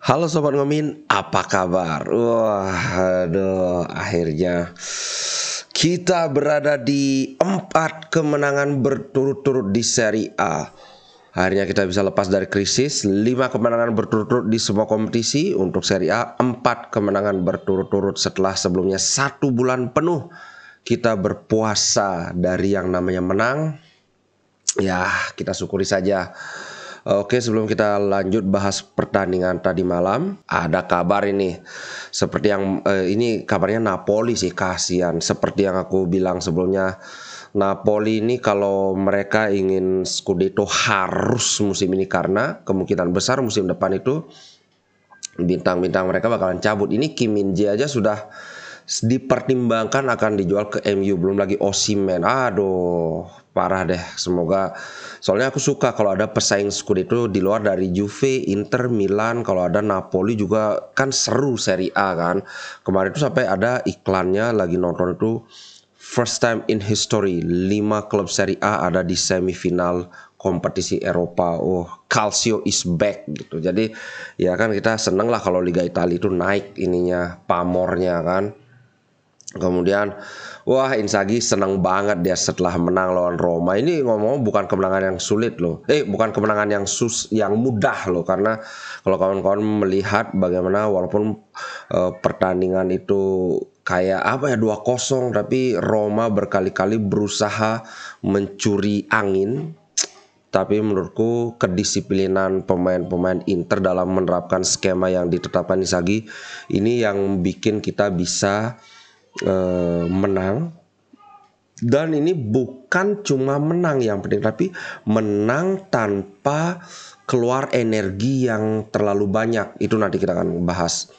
Halo Sobat Ngomin, apa kabar? Akhirnya kita berada di 4 kemenangan berturut-turut di Serie A. Akhirnya kita bisa lepas dari krisis. 5 kemenangan berturut-turut di semua kompetisi. Untuk Serie A 4 kemenangan berturut-turut setelah sebelumnya 1 bulan penuh kita berpuasa dari yang namanya menang. Ya, kita syukuri saja. Oke, sebelum kita lanjut bahas pertandingan tadi malam, ada kabar ini. Seperti yang ini kabarnya Napoli sih, kasihan. Seperti yang aku bilang sebelumnya, Napoli ini kalau mereka ingin Scudetto harus musim ini, karena kemungkinan besar musim depan itu bintang-bintang mereka bakalan cabut. Ini Kim Min-jae aja sudah dipertimbangkan akan dijual ke MU, belum lagi Osimhen. Aduh, parah deh. Semoga, soalnya aku suka kalau ada pesaing Scudetto di luar dari Juve, Inter, Milan. Kalau ada Napoli juga kan seru Serie A kan. Kemarin tuh sampai ada iklannya, lagi nonton itu, first time in history 5 klub Serie A ada di semifinal kompetisi Eropa. Oh, Calcio is back gitu. Jadi ya kan kita seneng lah kalau Liga Italia itu naik ininya, pamornya kan. Kemudian wah, Inzaghi senang banget dia setelah menang lawan Roma. Ini ngomong bukan kemenangan yang sulit loh. Bukan kemenangan yang mudah loh, karena kalau kawan-kawan melihat bagaimana walaupun pertandingan itu kayak apa ya, 2-0, tapi Roma berkali-kali berusaha mencuri angin. Tapi menurutku kedisiplinan pemain-pemain Inter dalam menerapkan skema yang ditetapkan Inzaghi ini yang bikin kita bisa menang. Dan ini bukan cuma menang yang penting, tapi menang tanpa keluar energi yang terlalu banyak. Itu nanti kita akan bahas.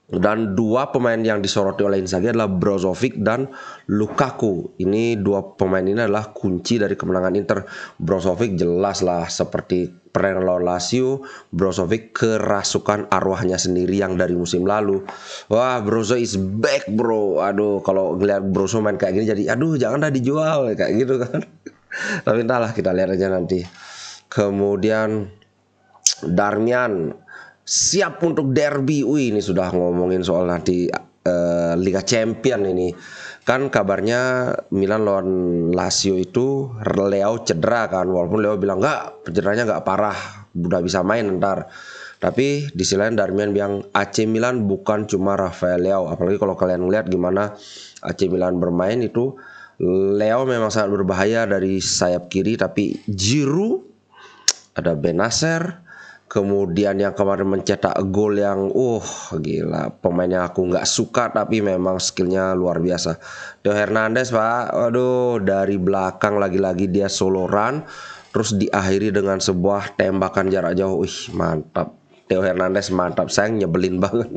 Dan 2 pemain yang disoroti oleh Inzaghi adalah Brozovic dan Lukaku. Ini 2 pemain ini adalah kunci dari kemenangan Inter. Brozovic jelas lah, seperti pertandingan lawan Lazio, Brozovic kerasukan arwahnya sendiri yang dari musim lalu. Wah, Brozo is back bro. Aduh, kalau ngeliat Brozo main kayak gini jadi aduh, jangan dah dijual kayak gitu kan. Tapi entahlah, kita lihat aja nanti. Kemudian Darmian siap untuk derby. Ini sudah ngomongin soal nanti Liga Champion ini. Kan kabarnya Milan lawan Lazio itu Leo cedera kan. Walaupun Leo bilang enggak, cederanya enggak parah, udah bisa main ntar. Tapi di sisi lain Darmian bilang AC Milan bukan cuma Rafael Leo. Apalagi kalau kalian lihat gimana AC Milan bermain itu, Leo memang sangat berbahaya dari sayap kiri. Tapi Giroud, ada Benacer, kemudian yang kemarin mencetak gol yang gila, pemain yang aku nggak suka tapi memang skillnya luar biasa, Theo Hernandez pak. Waduh, dari belakang lagi-lagi dia solo run, terus diakhiri dengan sebuah tembakan jarak jauh. Mantap, Theo Hernandez mantap, sayang nyebelin banget.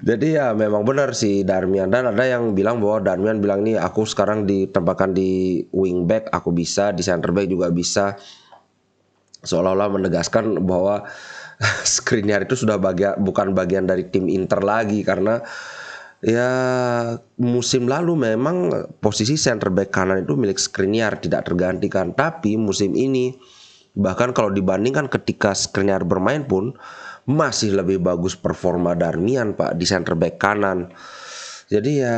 Jadi ya memang benar sih Darmian. Dan ada yang bilang bahwa Darmian bilang nih, aku sekarang ditempatkan di wingback, aku bisa di center back juga bisa. Seolah-olah menegaskan bahwa Skriniar itu sudah bukan bagian dari tim Inter lagi, karena ya musim lalu memang posisi center back kanan itu milik Skriniar, tidak tergantikan. Tapi musim ini bahkan kalau dibandingkan ketika Skriniar bermain pun masih lebih bagus performa Darmian pak di center back kanan. Jadi ya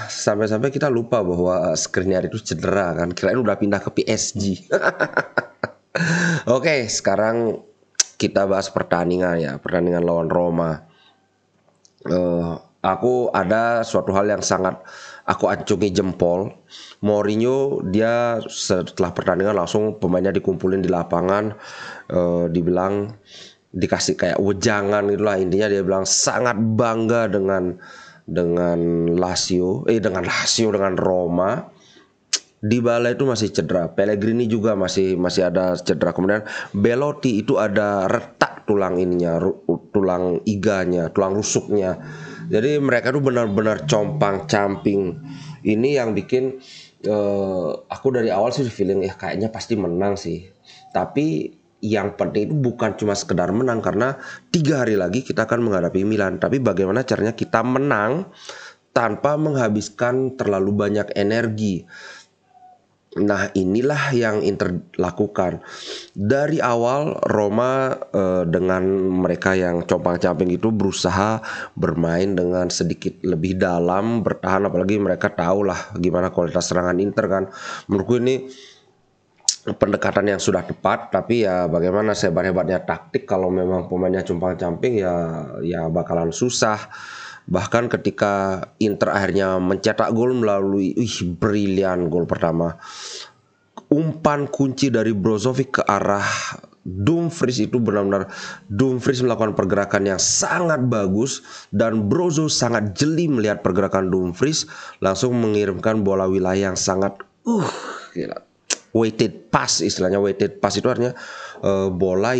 sampai-sampai kita lupa bahwa Skriniar itu cedera kan, kirain udah pindah ke PSG. Oke, sekarang kita bahas pertandingan lawan Roma. Aku ada suatu hal yang sangat aku acungi jempol. Mourinho dia setelah pertandingan langsung pemainnya dikumpulin di lapangan, dibilang dikasih kayak wejangan itulah, intinya dia bilang sangat bangga dengan dengan Roma. Dybala itu masih cedera, Pellegrini juga masih ada cedera. Kemudian Belotti itu ada retak tulang tulang iganya, tulang rusuknya. Jadi mereka tuh benar-benar compang-camping. Ini yang bikin aku dari awal sih feeling kayaknya pasti menang sih. Tapi yang penting itu bukan cuma sekedar menang, karena 3 hari lagi kita akan menghadapi Milan. Tapi bagaimana caranya kita menang tanpa menghabiskan terlalu banyak energi. Nah, inilah yang Inter lakukan. Dari awal Roma dengan mereka yang compang-camping itu berusaha bermain dengan sedikit lebih dalam, bertahan, apalagi mereka tahu lah gimana kualitas serangan Inter kan. Menurutku ini pendekatan yang sudah tepat, tapi ya bagaimana sehebat-hebatnya taktik kalau memang pemainnya compang-camping ya bakalan susah. Bahkan ketika Inter akhirnya mencetak gol melalui brilian gol pertama, umpan kunci dari Brozovic ke arah Dumfries itu benar-benar Dumfries melakukan pergerakan yang sangat bagus dan Brozo sangat jeli melihat pergerakan Dumfries, langsung mengirimkan bola wilayah yang sangat gila. Weighted pass, istilahnya weighted pass itu artinya bola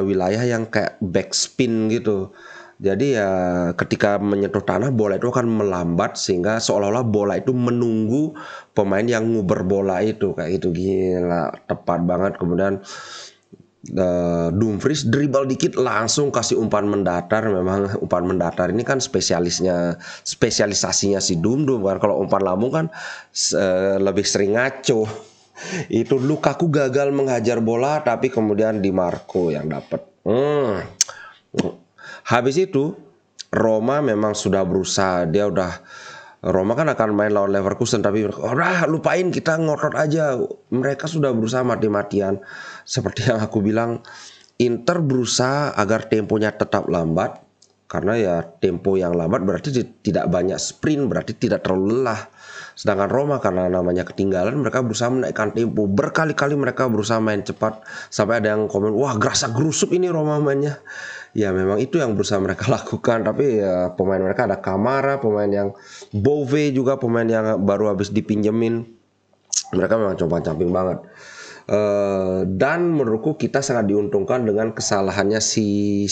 wilayah yang kayak backspin gitu. Jadi ya ketika menyentuh tanah bola itu akan melambat sehingga seolah-olah bola itu menunggu pemain yang nguber bola itu, kayak gitu. Gila, tepat banget. Kemudian Dumfries dribble dikit langsung kasih umpan mendatar. Memang umpan mendatar ini kan spesialisasinya si Dum kan. Kalau umpan lambung kan lebih sering ngaco. Itu Lukaku gagal menghajar bola, tapi kemudian Di Marco yang dapat. Habis itu Roma memang sudah berusaha, Roma kan akan main lawan Leverkusen, tapi lupain, kita ngotot aja. Mereka sudah berusaha mati-matian. Seperti yang aku bilang, Inter berusaha agar temponya tetap lambat, karena ya tempo yang lambat berarti tidak banyak sprint, berarti tidak terlalu lelah. Sedangkan Roma karena namanya ketinggalan, mereka berusaha menaikkan tempo. Berkali-kali mereka berusaha main cepat, sampai ada yang komen, wah gerasa gerusuk ini Roma mainnya. Ya memang itu yang berusaha mereka lakukan, tapi ya pemain mereka ada Kamara, pemain yang Bove juga, pemain yang baru habis dipinjemin. Mereka memang compang-camping banget. Dan menurutku kita sangat diuntungkan dengan kesalahannya si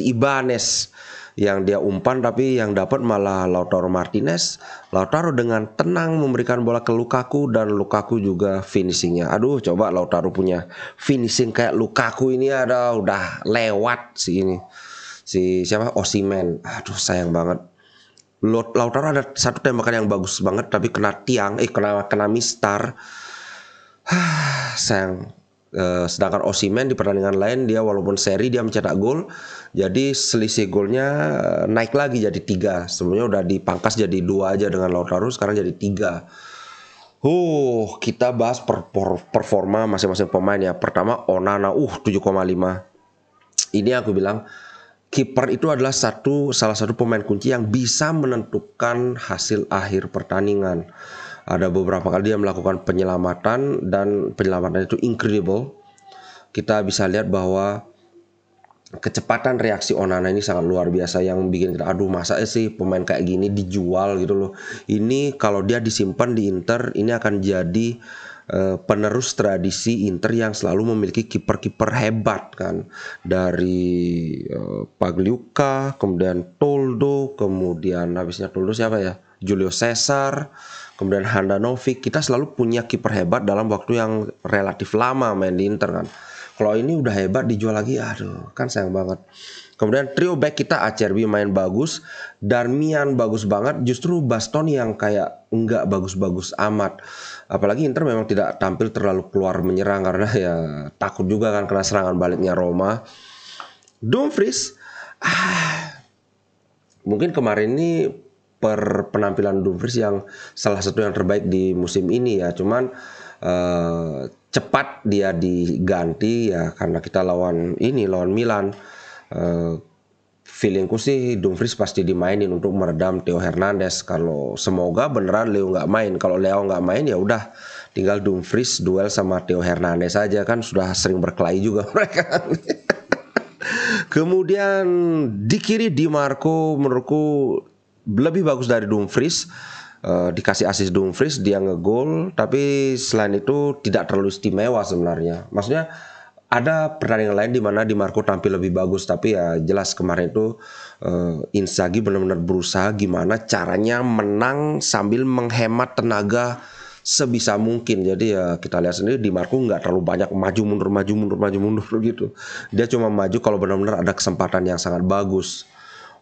Ibanez, yang dia umpan tapi yang dapat malah Lautaro Martinez. Lautaro dengan tenang memberikan bola ke Lukaku dan Lukaku juga finishingnya. Aduh, coba Lautaro punya finishing kayak Lukaku ini, udah lewat si siapa, Osimhen. Aduh, sayang banget. Lautaro ada satu tembakan yang bagus banget tapi kena tiang, kena mistar. Sayang. Sedangkan Osimhen di pertandingan lain dia walaupun seri dia mencetak gol, jadi selisih golnya naik lagi jadi 3. Sebelumnya udah dipangkas jadi 2 aja dengan Lautaro, sekarang jadi 3. Kita bahas performa masing-masing pemain ya. Pertama Onana 7,5. Ini aku bilang kiper itu adalah salah satu pemain kunci yang bisa menentukan hasil akhir pertandingan. Ada beberapa kali dia melakukan penyelamatan dan penyelamatan itu incredible. Kita bisa lihat bahwa kecepatan reaksi Onana ini sangat luar biasa, yang bikin kita masa sih pemain kayak gini dijual gitu loh. Ini kalau dia disimpan di Inter, ini akan jadi penerus tradisi Inter yang selalu memiliki kiper-kiper hebat kan. Dari Pagliuca, kemudian Toldo, kemudian habisnya Toldo siapa ya? Julio Cesar, kemudian Handanovic. Kita selalu punya kiper hebat dalam waktu yang relatif lama main di Inter kan. Kalau ini udah hebat dijual lagi, kan sayang banget. Kemudian trio back kita, Acerbi main bagus, Darmian bagus banget, justru Bastoni yang kayak enggak bagus-bagus amat. Apalagi Inter memang tidak tampil terlalu keluar menyerang karena ya takut juga kan kena serangan baliknya Roma. Dumfries, mungkin kemarin ini penampilan Dumfries yang salah satu yang terbaik di musim ini ya. Cuman cepat dia diganti ya karena kita lawan Milan. Feelingku sih Dumfries pasti dimainin untuk meredam Theo Hernandez. Kalau semoga beneran Leo nggak main. Kalau Leo nggak main ya udah tinggal Dumfries duel sama Theo Hernandez aja, kan sudah sering berkelahi juga mereka. Kemudian di kiri Di Marco menurutku lebih bagus dari Dumfries. Dikasih assist Dumfries, dia ngegol, tapi selain itu tidak terlalu istimewa sebenarnya. Maksudnya ada pertandingan lain di mana Di Marco tampil lebih bagus, tapi ya jelas kemarin itu Inzaghi benar-benar berusaha gimana caranya menang sambil menghemat tenaga sebisa mungkin. Jadi ya kita lihat sendiri Di Marco nggak terlalu banyak maju mundur gitu. Dia cuma maju kalau benar-benar ada kesempatan yang sangat bagus.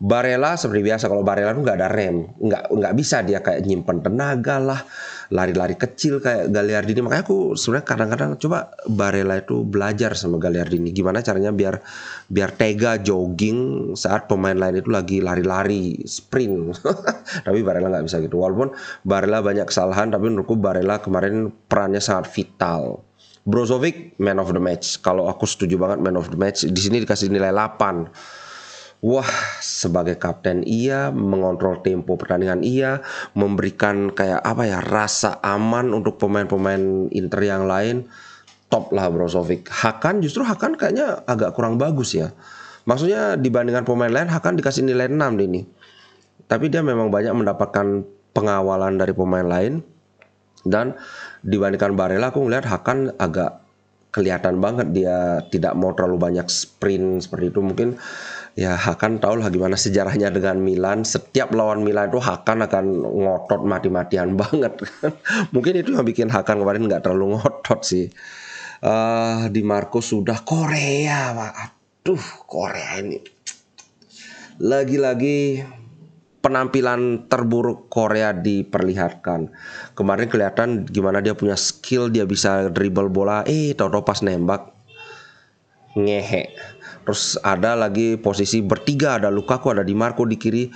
Barella seperti biasa, kalau Barella tuh nggak ada rem, nggak bisa dia kayak nyimpen tenaga lah, lari-lari kecil kayak Gagliardini. Makanya aku sebenarnya kadang-kadang coba Barella itu belajar sama Gagliardini gimana caranya biar tega jogging saat pemain lain itu lagi lari-lari sprint. Tapi Barella nggak bisa gitu. Walaupun Barella banyak kesalahan, tapi menurutku Barella kemarin perannya sangat vital. Brozovic man of the match. Kalau aku setuju banget man of the match. Di sini dikasih nilai 8. Wah, sebagai kapten iya, mengontrol tempo pertandingan iya, memberikan kayak apa ya, rasa aman untuk pemain-pemain Inter yang lain. Top lah Brozovic. Hakan kayaknya agak kurang bagus ya. Maksudnya dibandingkan pemain lain, Hakan dikasih nilai 6 deh ini. Tapi dia memang banyak mendapatkan pengawalan dari pemain lain. Dan dibandingkan Barella, aku ngeliat Hakan agak kelihatan banget dia tidak mau terlalu banyak sprint seperti itu. Mungkin ya Hakan tahu lah gimana sejarahnya dengan Milan. Setiap lawan Milan itu Hakan akan ngotot mati-matian banget. Mungkin itu yang bikin Hakan kemarin nggak terlalu ngotot sih. Di Marco sudah Korea, Pak. Aduh, Korea ini lagi-lagi penampilan terburuk Korea diperlihatkan. Kemarin kelihatan gimana dia punya skill, dia bisa dribble bola, tahu-tahu pas nembak ngehe. Terus ada lagi posisi bertiga, ada Lukaku, ada Di Marco di kiri.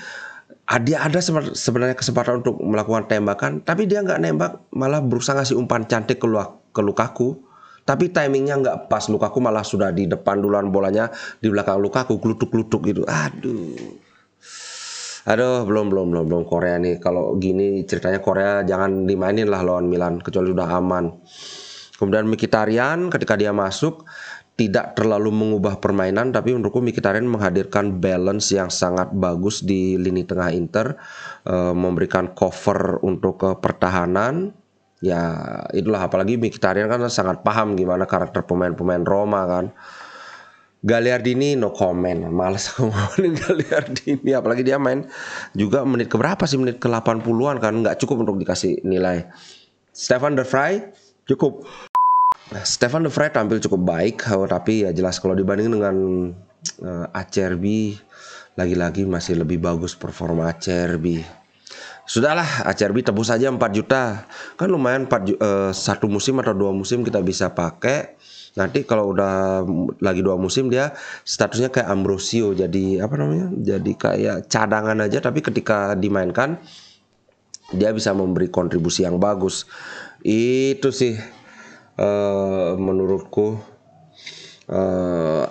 Dia ada sebenarnya kesempatan untuk melakukan tembakan, tapi dia nggak nembak, malah berusaha ngasih umpan cantik ke Lukaku. Tapi timingnya nggak pas, Lukaku malah sudah di depan duluan, bolanya di belakang Lukaku, glutuk-glutuk gitu. Aduh, belum Korea nih. Kalau gini ceritanya Korea jangan dimainin lah lawan Milan, kecuali udah aman. Kemudian Mkhitaryan ketika dia masuk tidak terlalu mengubah permainan, tapi menurutku Mkhitaryan menghadirkan balance yang sangat bagus di lini tengah Inter, memberikan cover untuk pertahanan. Ya itulah, apalagi Mkhitaryan kan sangat paham gimana karakter pemain-pemain Roma kan. Gagliardini no comment, males aku ngomongin Gagliardini, apalagi dia main juga menit keberapa sih, menit ke 80-an kan, nggak cukup untuk dikasih nilai. Stefan de Vrij cukup. Stefan de Vrij tampil cukup baik, tapi ya jelas kalau dibanding dengan Acerbi, lagi-lagi masih lebih bagus performa Acerbi. Sudahlah, Acerbi tebus saja 4 juta, kan lumayan, satu musim atau 2 musim kita bisa pakai. Nanti kalau udah lagi 2 musim dia statusnya kayak Ambrosio, jadi apa namanya, jadi kayak cadangan aja, tapi ketika dimainkan dia bisa memberi kontribusi yang bagus. Itu sih menurutku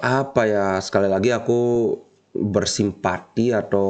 apa ya, sekali lagi aku bersimpati atau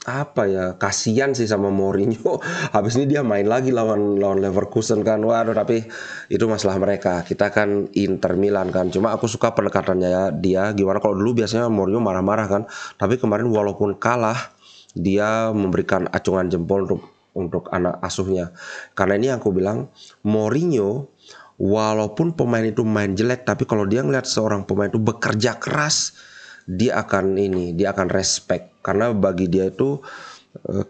apa ya, kasihan sih sama Mourinho. Habis ini dia main lagi lawan Leverkusen kan. Waduh, tapi itu masalah mereka. Kita kan Inter Milan kan. Cuma aku suka pendekatannya ya, dia gimana. Kalau dulu biasanya Mourinho marah-marah kan, tapi kemarin walaupun kalah dia memberikan acungan jempol untuk anak asuhnya. Karena ini yang aku bilang, Mourinho walaupun pemain itu main jelek, tapi kalau dia ngeliat seorang pemain itu bekerja keras, dia akan respect, karena bagi dia itu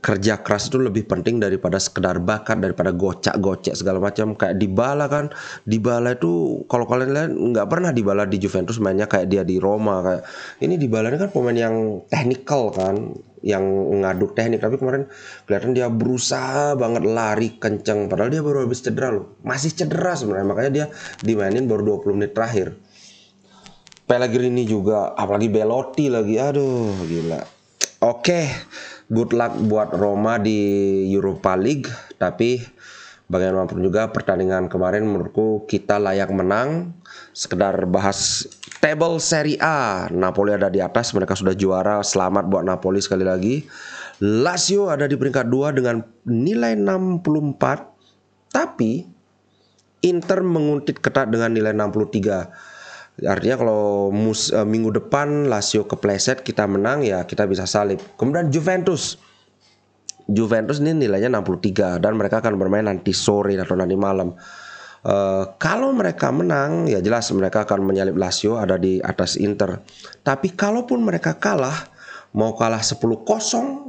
kerja keras itu lebih penting daripada sekedar bakat, daripada gocek-gocek segala macam. Kayak Dybala kan, Dybala itu kalau kalian lihat nggak pernah Dybala di Juventus mainnya kayak dia di Roma. Kayak ini Dybala ini kan pemain yang technical kan, yang ngaduk teknik, tapi kemarin kelihatan dia berusaha banget lari kenceng, padahal dia baru habis cedera loh, masih cedera sebenarnya, makanya dia dimainin baru 20 menit terakhir. Pellegrini juga, apalagi Belotti lagi, aduh gila. Oke, good luck buat Roma di Europa League. Tapi bagaimanapun juga pertandingan kemarin menurutku kita layak menang. Sekedar bahas table Serie A, Napoli ada di atas, mereka sudah juara. Selamat buat Napoli sekali lagi. Lazio ada di peringkat 2 dengan nilai 64. Tapi Inter menguntit ketat dengan nilai 63. Artinya kalau minggu depan Lazio kepleset, kita menang, ya kita bisa salib. Kemudian Juventus ini nilainya 63 dan mereka akan bermain nanti sore atau nanti malam. Kalau mereka menang, ya jelas mereka akan menyalip Lazio, ada di atas Inter. Tapi kalaupun mereka kalah, mau kalah 10-0,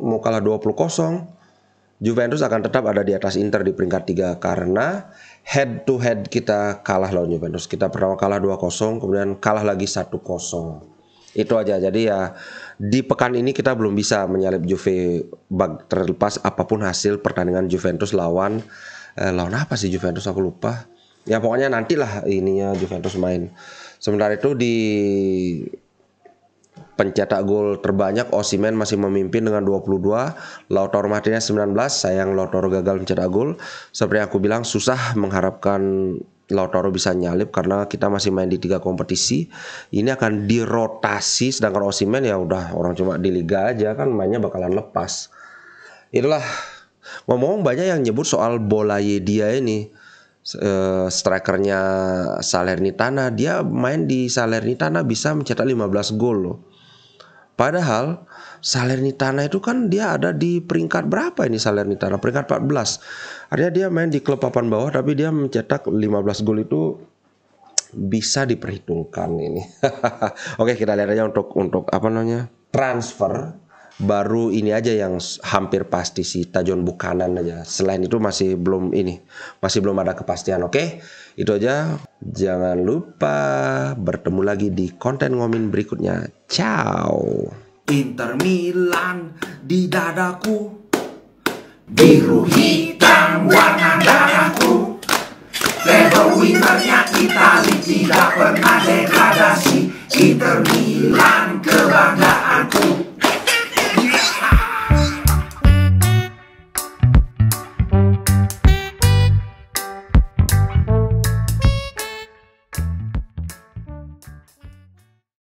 mau kalah 20-0, Juventus akan tetap ada di atas Inter di peringkat 3, karena head to head kita kalah lawan Juventus. Kita pertama kalah 2-0, kemudian kalah lagi 1-0. Itu aja. Jadi ya di pekan ini kita belum bisa menyalip Juve terlepas apapun hasil pertandingan Juventus lawan apa sih Juventus, aku lupa. Ya pokoknya nantilah ininya Juventus main. Sementara itu di pencetak gol terbanyak Osimhen masih memimpin dengan 22, Lautaro Martinez 19. Sayang Lautaro gagal mencetak gol. Seperti aku bilang, susah mengharapkan Lautaro bisa nyalip karena kita masih main di 3 kompetisi. Ini akan dirotasi, sedangkan Osimhen ya udah orang cuma di liga aja kan, mainnya bakalan lepas. Itulah. Ngomong banyak yang nyebut soal Boulaye dia ini, strikernya Salernitana. Dia main di Salernitana bisa mencetak 15 gol loh. Padahal Salernitana itu kan dia ada di peringkat berapa ini Salernitana? Peringkat 14. Artinya dia main di klub papan bawah tapi dia mencetak 15 gol, itu bisa diperhitungkan ini. Oke, kita lihat aja untuk apa namanya? Transfer. Baru ini aja yang hampir pasti si Tajon Buchanan aja. Selain itu masih belum ada kepastian. Oke, itu aja. Jangan lupa bertemu lagi di konten ngomin berikutnya. Ciao. Inter Milan di dadaku, biru hitam warna darahku. Level winnernya Itali, tidak pernah degradasi. Inter Milan kebanggaanku.